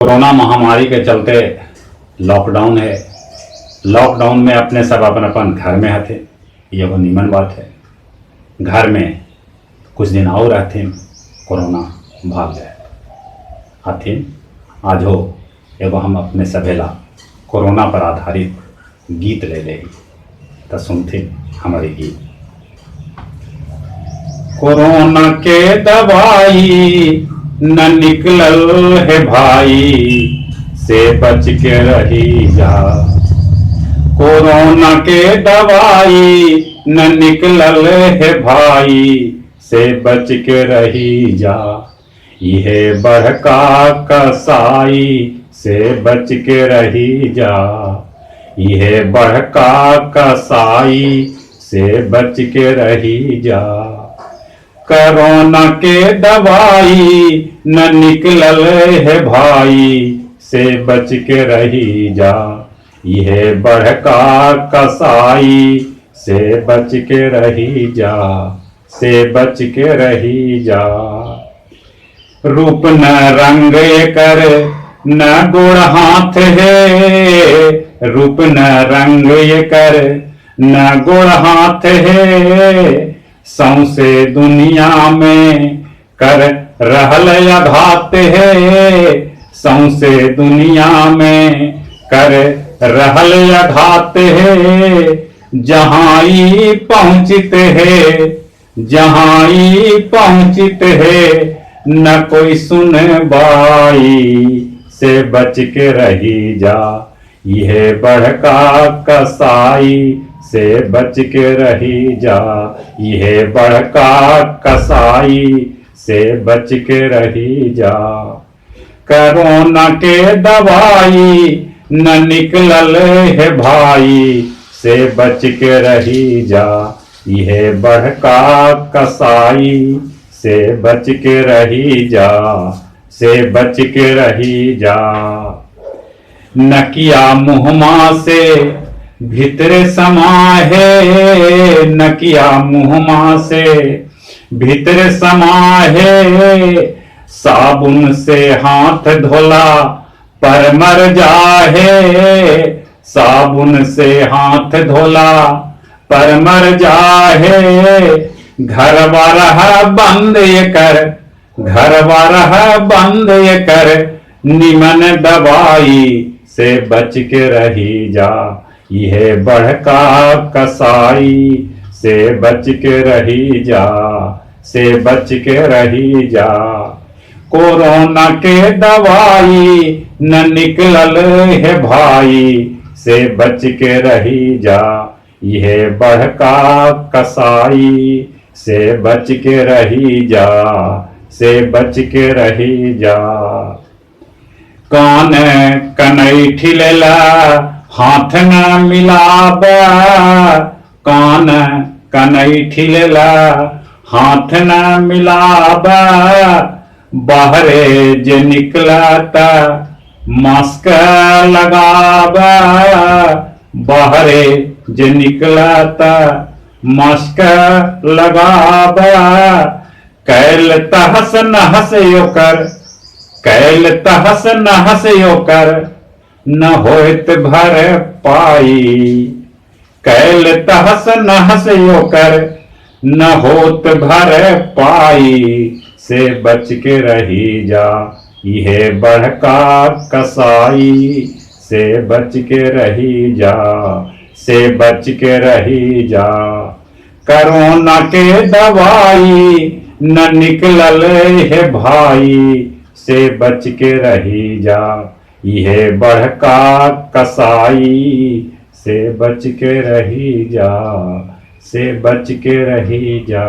Corona महामारी के चलते लॉकडाउन है। लॉकडाउन में अपने सब अपन घर में हथे, ये वो नीमन बात है। घर में कुछ दिन और रहते कोरोना भाग जाए हथिन। आज हो एगो हम अपने सभेला कोरोना पर आधारित गीत ले ले तो सुनते हमारे गीत। कोरोना के दवाई न निकलल है भाई, से बच के रही जा। कोरोना के दवाई न निकलल है भाई, से बच के रही जा। यह बड़का कसाई से बच के रही जा। यह बड़का कसाई से बच के रही जा। कोरोना के दवाई न निकलल है भाई, से बच के रही जा। यह बड़का कसाई से बच के रही जा। से बच के रही जा। रूप न रंग कर न गोड़ हाथ है। रूप न रंग कर न गोड़ हाथ है। सौंसे दुनिया में कर रहल आघात है। सौंसे दुनिया में कर रहल आघात है। जहाँ ही पहुँचित है, जहाँ ही पहुँचित है, न कोई सुन बाई, से बच के रही जा। यह बड़का कसाई से बच के रही जा। यह बड़का कसाई से बच के रही जा। कोरोना के दवाई न निकलल है भाई, से बच के रही जा। यह बड़का कसाई से बच के रही जा। से बच के रही जा। नकिया मुहमा से भीतरे समा है। नकिया मुहमा से भीतरे समा है। साबुन से हाथ धोला पर मर जाहे। साबुन से हाथ धोला पर मर जाहे। घर बारह बंद ये कर, घर बारह बंद ये कर, निमन दवाई से बच के रही जा। यह बड़का कसाई से बच के रही जा। से बच के रही जा। कोरोना के दवाई न निकलल है भाई, से बच के रही जा। यह बड़का कसाई से बच के रही जा। से बच के रही जा। कान कनई ठिलेला हाथ न मिलाबा। कान कनई ठिलेला हाथ न मिलाबा। बाहरे जे निकलता मास्क लगाबा। बाहरे जे निकलता मास्क लगाबा। कैल तहस नहस योकर, कैल तहस नहस योकर, न होत भर पाई। कैल तहस नहस योकर, न होत भर पाई, से बच के रही जा। यह बड़का कसाई से बच के रही जा। से बच के रही जा। कोरोना के दवाई न निकलल है भाई, से बच के रही जा। यह बड़का कसाई से बच के रही जा। से बच के रही जा।